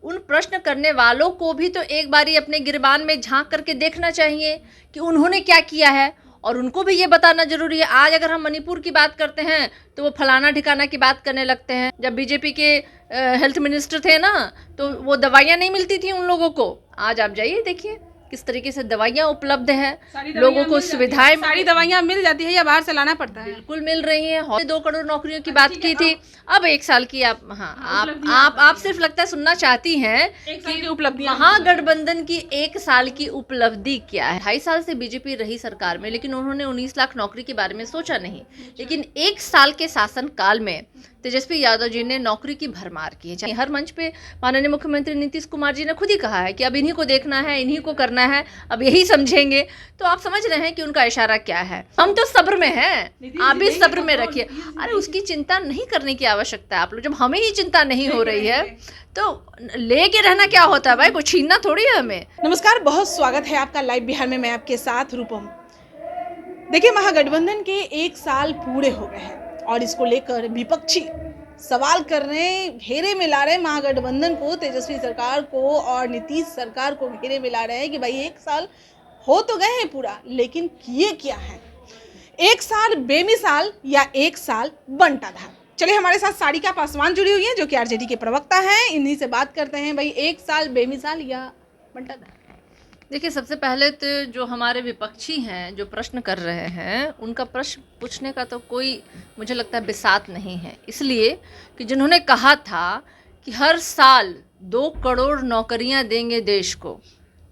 उन प्रश्न करने वालों को भी तो एक बारी अपने गिरबान में झांक करके देखना चाहिए कि उन्होंने क्या किया है, और उनको भी ये बताना जरूरी है। आज अगर हम मणिपुर की बात करते हैं तो वो फलाना ठिकाना की बात करने लगते हैं। जब बीजेपी के हेल्थ मिनिस्टर थे ना, तो वो दवाइयाँ नहीं मिलती थी उन लोगों को। आज आप जाइए देखिए किस तरीके से दवाइयाँ उपलब्ध हैं, लोगों को सुविधाएं, सारी दवाइयाँ मिल जाती है या बाहर से लाना पड़ता है? बिल्कुल मिल रही हैं। 2 करोड़ नौकरियों की बात की थी, अब 1 साल की आप सिर्फ लगता है सुनना चाहती हैं एक साल की उपलब्धियां। महागठबंधन की 1 साल की उपलब्धि क्या है। 2.5 साल से बीजेपी रही सरकार में, लेकिन उन्होंने 19 लाख नौकरी के बारे में सोचा नहीं। लेकिन 1 साल के शासन काल में तेजस्वी यादव जी ने नौकरी की भरमार की है। हर मंच पे माननीय मुख्यमंत्री नीतीश कुमार जी ने खुद ही कहा है कि अब इन्हीं को देखना है, इन्हीं को करना है, अब यही समझेंगे। तो आप समझ रहे हैं कि उनका इशारा क्या है। हम तो सब्र में हैं, आप भी सब्र में रखिए। अरे उसकी चिंता नहीं करने की आवश्यकता है आप लोग, जब हमें ही चिंता नहीं हो रही है तो लेके रहना क्या होता है भाई, कुछ छीनना थोड़ी है हमें। नमस्कार, बहुत स्वागत है आपका लाइव बिहार में। मैं आपके साथ रूपम। देखिए, महागठबंधन के 1 साल पूरे हो गए हैं और इसको लेकर विपक्षी सवाल कर रहे हैं, घेरे में ला रहे हैं महागठबंधन को, तेजस्वी सरकार को और नीतीश सरकार को घेरे में ला रहे हैं कि भाई 1 साल हो तो गए हैं पूरा, लेकिन किए क्या है? 1 साल बेमिसाल या 1 साल बंटाधार? चलिए, हमारे साथ सारिका पासवान जुड़ी हुई है जो कि आरजेडी के प्रवक्ता हैं। इन्हीं से बात करते हैं, भाई 1 साल बेमिसाल या बंटाधार? देखिए, सबसे पहले तो जो हमारे विपक्षी हैं जो प्रश्न कर रहे हैं, उनका प्रश्न पूछने का तो कोई मुझे लगता है बिसात नहीं है। इसलिए कि जिन्होंने कहा था कि हर साल 2 करोड़ नौकरियां देंगे देश को,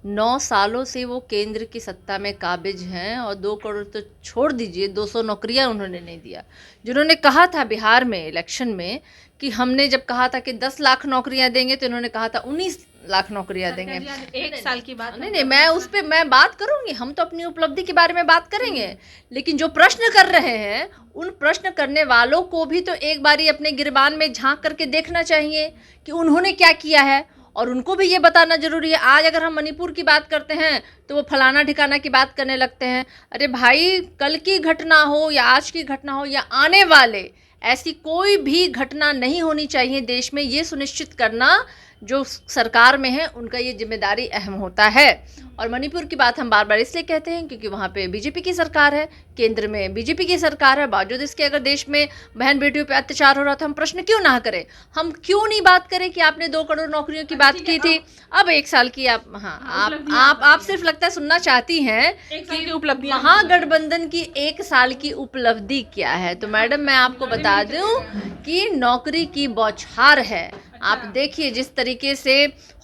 9 सालों से वो केंद्र की सत्ता में काबिज हैं और 2 करोड़ तो छोड़ दीजिए, 200 नौकरियां उन्होंने नहीं दिया। जिन्होंने कहा था बिहार में इलेक्शन में कि हमने जब कहा था कि 10 लाख नौकरियां देंगे, तो इन्होंने कहा था 19 लाख नौकरियां देंगे। 1 साल की बात नहीं, मैं उस पर मैं बात करूंगी। हम तो अपनी उपलब्धि के बारे में बात करेंगे, लेकिन जो प्रश्न कर रहे हैं उन प्रश्न करने वालों को भी तो एक बारी अपने गिरबान में झांक करके देखना चाहिए कि उन्होंने क्या किया है, और उनको भी ये बताना जरूरी है। आज अगर हम मणिपुर की बात करते हैं तो वो फलाना ठिकाना की बात करने लगते हैं। अरे भाई, कल की घटना हो या आज की घटना हो या आने वाले, ऐसी कोई भी घटना नहीं होनी चाहिए देश में। ये सुनिश्चित करना जो सरकार में है उनका ये जिम्मेदारी अहम होता है। और मणिपुर की बात हम बार बार इसलिए कहते हैं क्योंकि वहाँ पे बीजेपी की सरकार है, केंद्र में बीजेपी की सरकार है। बावजूद इसके अगर देश में बहन बेटियों पे अत्याचार हो रहा था, हम प्रश्न क्यों ना करें? हम क्यों नहीं बात करें कि आपने 2 करोड़ नौकरियों की बात की थी, अब 1 साल की आप सिर्फ लगता है सुनना चाहती हैं कि उपलब्धियां, महागठबंधन की 1 साल की उपलब्धि क्या है। तो मैडम, मैं आपको बता दूं कि नौकरी की बौछार है। आप देखिए जिस तरीके से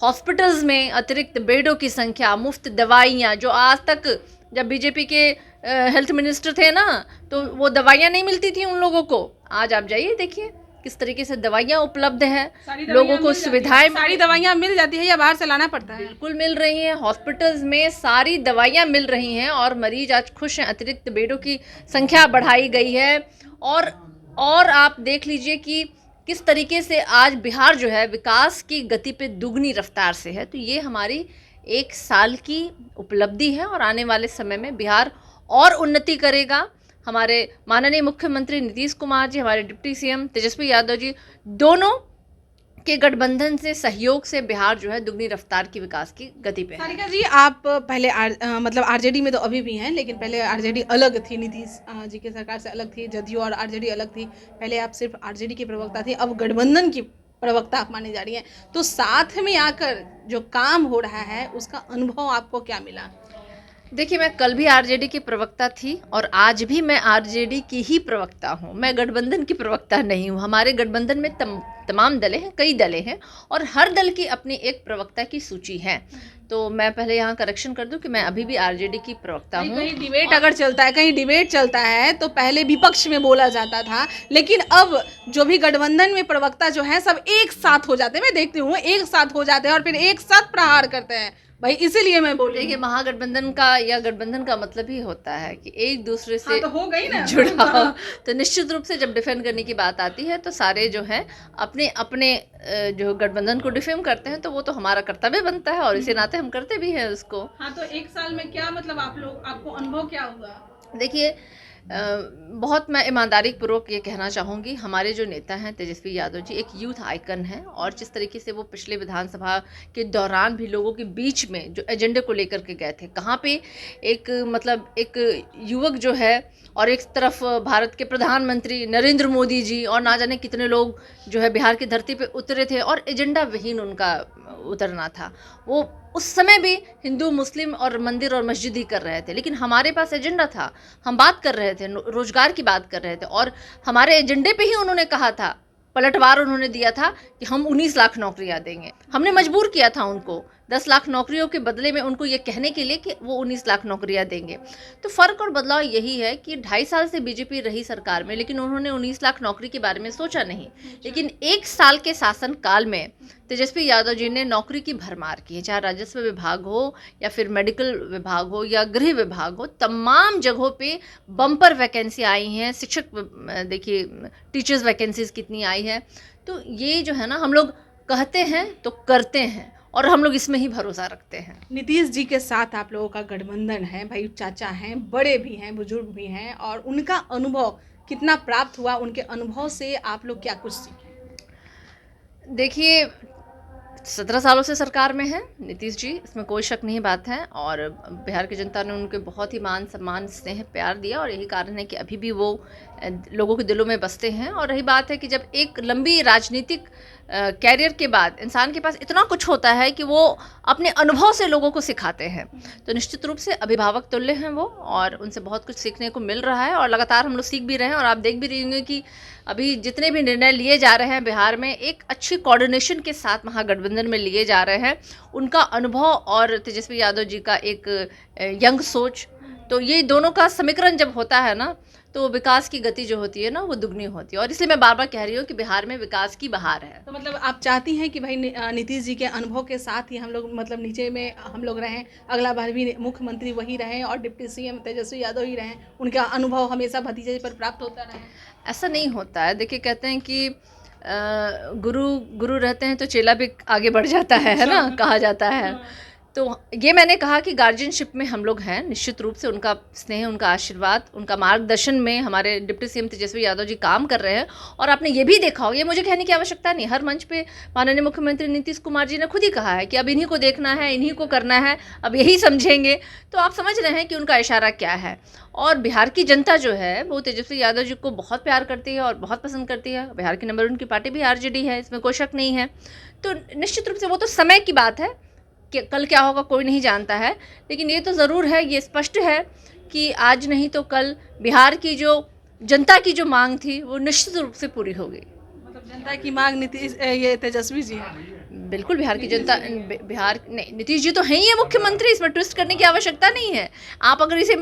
हॉस्पिटल्स में अतिरिक्त बेडों की संख्या, मुफ्त दवाइयाँ, जो आज तक जब बीजेपी के हेल्थ मिनिस्टर थे ना, तो वो दवाइयाँ नहीं मिलती थी उन लोगों को। आज आप जाइए देखिए किस तरीके से दवाइयाँ उपलब्ध हैं, लोगों को सुविधाएं, सारी दवाइयाँ मिल जाती है या बाहर से लाना पड़ता है? बिल्कुल मिल रही हैं। हॉस्पिटल्स में सारी दवाइयाँ मिल रही हैं और मरीज आज खुश हैं। अतिरिक्त बेडों की संख्या बढ़ाई गई है। और आप देख लीजिए कि किस तरीके से आज बिहार जो है विकास की गति पे दुगनी रफ्तार से है। तो ये हमारी 1 साल की उपलब्धि है और आने वाले समय में बिहार और उन्नति करेगा। हमारे माननीय मुख्यमंत्री नीतीश कुमार जी, हमारे डिप्टी सीएम तेजस्वी यादव जी, दोनों के गठबंधन से, सहयोग से बिहार जो है दुगनी रफ्तार की विकास की गति पे है। सारिका जी, आप पहले मतलब आरजेडी में तो अभी भी हैं, लेकिन पहले आरजेडी अलग थी, नीतीश जी की सरकार से अलग थी, जदयू और आरजेडी अलग थी। पहले आप सिर्फ आरजेडी की प्रवक्ता थी, अब गठबंधन की प्रवक्ता आप मानी जा रही हैं। तो साथ में आकर जो काम हो रहा है उसका अनुभव आपको क्या मिला? देखिए, मैं कल भी आरजेडी की प्रवक्ता थी और आज भी मैं आरजेडी की ही प्रवक्ता हूँ। मैं गठबंधन की प्रवक्ता नहीं हूँ। हमारे गठबंधन में तमाम दलें हैं, कई दलें हैं, और हर दल की अपनी एक प्रवक्ता की सूची है। तो मैं पहले यहाँ करेक्शन कर दूं कि मैं अभी भी आरजेडी की प्रवक्ता हूँ। कहीं डिबेट अगर चलता है, कहीं डिबेट चलता है तो पहले विपक्ष में बोला जाता था, लेकिन अब जो भी गठबंधन में प्रवक्ता जो है सब एक साथ हो जाते हैं। मैं देखती हूँ एक साथ हो जाते हैं और फिर एक साथ प्रहार करते हैं। भाई इसीलिए मैं बोल रही हूँ, महागठबंधन का या गठबंधन का मतलब ही होता है कि एक दूसरे से तो हो गई ना जुड़ाव। तो निश्चित रूप से जब डिफेंड करने की बात आती है तो सारे जो हैं अपने अपने जो गठबंधन को डिफेम करते हैं, तो वो तो हमारा कर्तव्य बनता है और इसी नाते हम करते भी हैं उसको। हाँ, तो 1 साल में क्या मतलब आपको अनुभव क्या हुआ? देखिए, बहुत मैं ईमानदारी पूर्वक ये कहना चाहूँगी, हमारे जो नेता हैं तेजस्वी यादव जी एक यूथ आइकन हैं, और जिस तरीके से वो पिछले विधानसभा के दौरान भी लोगों के बीच में जो एजेंडे को लेकर के गए थे, कहाँ पे एक मतलब एक युवक जो है और एक तरफ भारत के प्रधानमंत्री नरेंद्र मोदी जी और ना जाने कितने लोग जो है बिहार की धरती पे उतरे थे, और एजेंडा विहीन उनका उतरना था। वो उस समय भी हिंदू मुस्लिम और मंदिर और मस्जिद ही कर रहे थे, लेकिन हमारे पास एजेंडा था, हम बात कर रहे थे, रोजगार की बात कर रहे थे, और हमारे एजेंडे पे ही उन्होंने कहा था, पलटवार उन्होंने दिया था कि हम 19 लाख नौकरियां देंगे। हमने मजबूर किया था उनको 10 लाख नौकरियों के बदले में उनको ये कहने के लिए कि वो 19 लाख नौकरियां देंगे। तो फ़र्क और बदलाव यही है कि 2.5 साल से बीजेपी रही सरकार में, लेकिन उन्होंने 19 लाख नौकरी के बारे में सोचा नहीं। लेकिन 1 साल के शासन काल में तेजस्वी यादव जी ने नौकरी की भरमार की है, चाहे राजस्व विभाग हो या फिर मेडिकल विभाग हो या गृह विभाग हो, तमाम जगहों पे बम्पर वैकेंसी आई हैं। शिक्षक देखिए टीचर्स वैकेंसीज कितनी आई है। तो ये जो है ना, हम लोग कहते हैं तो करते हैं, और हम लोग इसमें ही भरोसा रखते हैं। नीतीश जी के साथ आप लोगों का गठबंधन है, भाई चाचा हैं, बड़े भी हैं, बुजुर्ग भी हैं, और उनका अनुभव कितना प्राप्त हुआ, उनके अनुभव से आप लोग क्या कुछ सीखे? देखिए 17 सालों से सरकार में है नीतीश जी, इसमें कोई शक नहीं बात है, और बिहार की जनता ने उनके बहुत ही मान सम्मान स्नेह प्यार दिया, और यही कारण है कि अभी भी वो लोगों के दिलों में बसते हैं। और रही बात है कि जब एक लंबी राजनीतिक कैरियर के बाद इंसान के पास इतना कुछ होता है कि वो अपने अनुभव से लोगों को सिखाते हैं, तो निश्चित रूप से अभिभावक तुल्य हैं वो, और उनसे बहुत कुछ सीखने को मिल रहा है, और लगातार हम लोग सीख भी रहे हैं। और आप देख भी रही होंगे कि अभी जितने भी निर्णय लिए जा रहे हैं बिहार में, एक अच्छी कोऑर्डिनेशन के साथ महागठबंधन में लिए जा रहे हैं। उनका अनुभव और तेजस्वी यादव जी का एक यंग सोच, तो ये दोनों का समीकरण जब होता है ना, तो विकास की गति जो होती है ना, वो दुगनी होती है। और इसलिए मैं बार बार कह रही हूँ कि बिहार में विकास की बहार है। तो मतलब आप चाहती हैं कि भाई नीतीश जी के अनुभव के साथ ही हम लोग मतलब नीचे में हम लोग रहें, अगला बार भी मुख्यमंत्री वही रहें और डिप्टी सीएम तेजस्वी यादव ही रहें, उनका अनुभव हमेशा भतीजे पर प्राप्त होता रहे? ऐसा नहीं होता है। देखिए कहते हैं कि गुरु रहते हैं तो चेला भी आगे बढ़ जाता है ना, कहा जाता है। तो ये मैंने कहा कि गार्जियनशिप में हम लोग हैं, निश्चित रूप से उनका स्नेह, उनका आशीर्वाद, उनका मार्गदर्शन में हमारे डिप्टी सीएम तेजस्वी यादव जी काम कर रहे हैं। और आपने ये भी देखा होगा, ये मुझे कहने की आवश्यकता नहीं, हर मंच पे माननीय मुख्यमंत्री नीतीश कुमार जी ने खुद ही कहा है कि अब इन्हीं को देखना है, इन्हीं को करना है, अब यही समझेंगे। तो आप समझ रहे हैं कि उनका इशारा क्या है। और बिहार की जनता जो है वो तेजस्वी यादव जी को बहुत प्यार करती है और बहुत पसंद करती है। बिहार की नंबर 1 की पार्टी भी आरजेडी है, इसमें कोई शक नहीं है। तो निश्चित रूप से वो तो समय की बात है कि कल क्या होगा कोई नहीं जानता है, लेकिन ये तो ज़रूर है, ये स्पष्ट है कि आज नहीं तो कल बिहार की जो जनता की जो मांग थी वो निश्चित रूप से पूरी होगी। मतलब जनता की मांग नीतीश ये तेजस्वी जी हैं? बिल्कुल, बिहार की जनता, बिहार नहीं, नीतीश जी तो हैं ही है मुख्यमंत्री, इसमें ट्विस्ट करने की आवश्यकता नहीं है। आप अगर इसे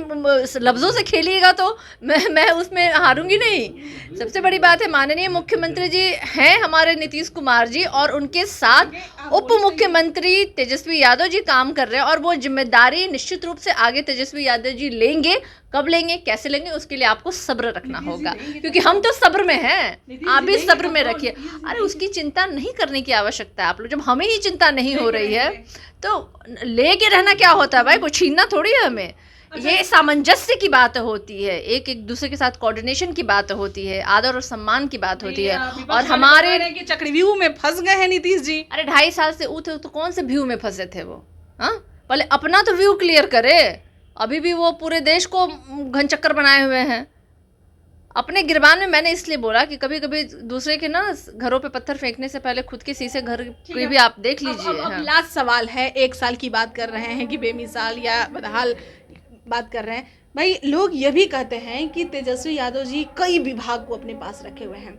लफ्ज़ों से खेलिएगा तो मैं उसमें हारूंगी नहीं। सबसे बड़ी बात है, माननीय मुख्यमंत्री जी हैं हमारे नीतीश कुमार जी, और उनके साथ उप मुख्यमंत्री तेजस्वी यादव जी काम कर रहे हैं, और वो जिम्मेदारी निश्चित रूप से आगे तेजस्वी यादव जी लेंगे। कब लेंगे, कैसे लेंगे, उसके लिए आपको सब्र रखना होगा, क्योंकि हम तो सब्र में हैं, आप भी सब्र में रखिए। अरे उसकी चिंता नहीं करने की आवश्यकता है। आप लोग, जब हमें ही चिंता नहीं हो रही है तो लेके रहना क्या होता है भाई, कुछ छीनना थोड़ी है हमें। ये सामंजस्य की बात होती है, एक दूसरे के साथ कोऑर्डिनेशन की बात होती है, आदर और सम्मान की बात होती है। और हमारे चक्रव्यूह में फंस गए हैं नीतीश जी। अरे 2.5 साल से थे तो कौन से व्यू में फंसे थे वो? हाँ, पहले अपना तो व्यू क्लियर करे। अभी भी वो पूरे देश को घन चक्कर बनाए हुए हैं अपने गिरबान में। मैंने इसलिए बोला कि कभी कभी दूसरे के ना घरों पे पत्थर फेंकने से पहले खुद के शीशे घर के भी आप देख लीजिए। अब लास्ट सवाल है, 1 साल की बात कर रहे हैं कि बेमिसाल या बदहाल बात कर रहे हैं। भाई लोग ये भी कहते हैं कि तेजस्वी यादव जी कई विभाग को अपने पास रखे हुए हैं,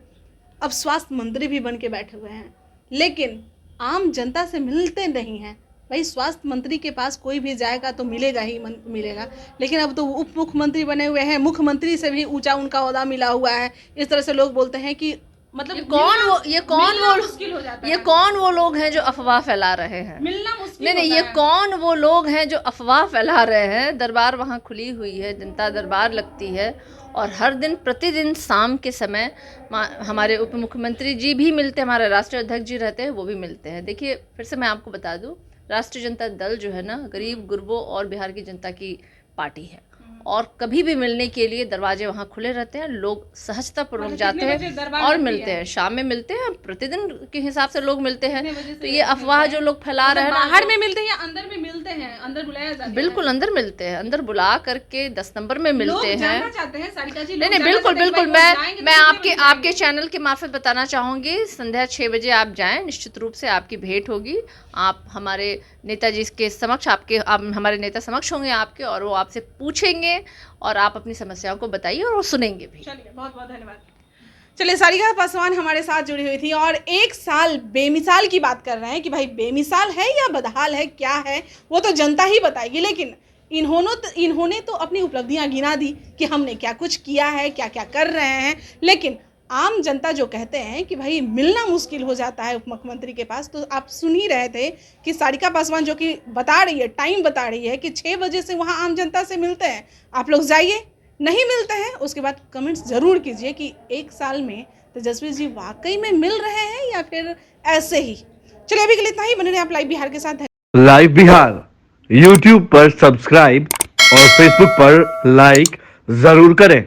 अब स्वास्थ्य मंत्री भी बन के बैठे हुए हैं, लेकिन आम जनता से मिलते नहीं हैं। भाई स्वास्थ्य मंत्री के पास कोई भी जाएगा तो मिलेगा ही मिलेगा, लेकिन अब तो उप मुख्यमंत्री बने हुए हैं, मुख्यमंत्री से भी ऊंचा उनका ओहदा मिला हुआ है। इस तरह से लोग बोलते हैं कि मतलब ये कौन वो लोग हैं जो अफवाह फैला रहे हैं? मिलना मुश्किल नहीं, ये कौन वो लोग हैं जो अफवाह फैला रहे हैं? दरबार वहाँ खुली हुई है, जनता दरबार लगती है, और हर दिन प्रतिदिन शाम के समय हमारे उप मुख्यमंत्री जी भी मिलते हैं, हमारे राष्ट्रीय अध्यक्ष जी रहते हैं, वो भी मिलते हैं। देखिए फिर से मैं आपको बता दूं, राष्ट्रीय जनता दल जो है ना, गरीब गुरबों और बिहार की जनता की पार्टी है, और कभी भी मिलने के लिए दरवाजे वहाँ खुले रहते हैं। लोग सहजतापूर्वक जाते हैं और मिलते हैं, शाम में मिलते हैं, प्रतिदिन के हिसाब से लोग मिलते हैं। तो ये अफवाह जो लोग फैला रहे हैं ना, बाहर में मिलते हैं या अंदर में मिलते हैं, अंदर बुलाया जाता है? बिल्कुल अंदर मिलते हैं, अंदर बुला करके 10 नंबर में मिलते हैं। जानना चाहते हैं सारिका जी? नहीं नहीं, बिल्कुल बिल्कुल, मैं आपके चैनल के मार्फत बताना चाहूँगी, संध्या 6 बजे आप जाएं, निश्चित रूप से आपकी भेंट होगी। आप हमारे नेताजी के समक्ष आप हमारे नेता समक्ष होंगे आपके, और वो आपसे पूछेंगे और आप अपनी समस्याओं को बताइए और वो सुनेंगे भी। चलिए, बहुत बहुत धन्यवाद। चलिए, सारिका पासवान हमारे साथ जुड़ी हुई थी और 1 साल बेमिसाल की बात कर रहे हैं कि भाई बेमिसाल है या बदहाल है, क्या है वो तो जनता ही बताएगी। लेकिन इन्होंने तो अपनी उपलब्धियां गिना दी कि हमने क्या कुछ किया है, क्या क्या कर रहे हैं। लेकिन आम जनता जो कहते हैं कि भाई मिलना मुश्किल हो जाता है उप मुख्यमंत्री के पास, तो आप सुन ही रहे थे कि सारिका पासवान जो कि बता रही है, टाइम बता रही है कि 6 बजे से वहाँ आम जनता से मिलते हैं। आप लोग जाइए, नहीं मिलते हैं उसके बाद कमेंट्स ज़रूर कीजिए कि 1 साल में तेजस्वी जी वाकई में मिल रहे हैं या फिर ऐसे ही। चलिए, अभी के लिए इतना ही। बने रहे आप लाइव बिहार के साथ। लाइव बिहार YouTube पर सब्सक्राइब और Facebook पर लाइक जरूर करें।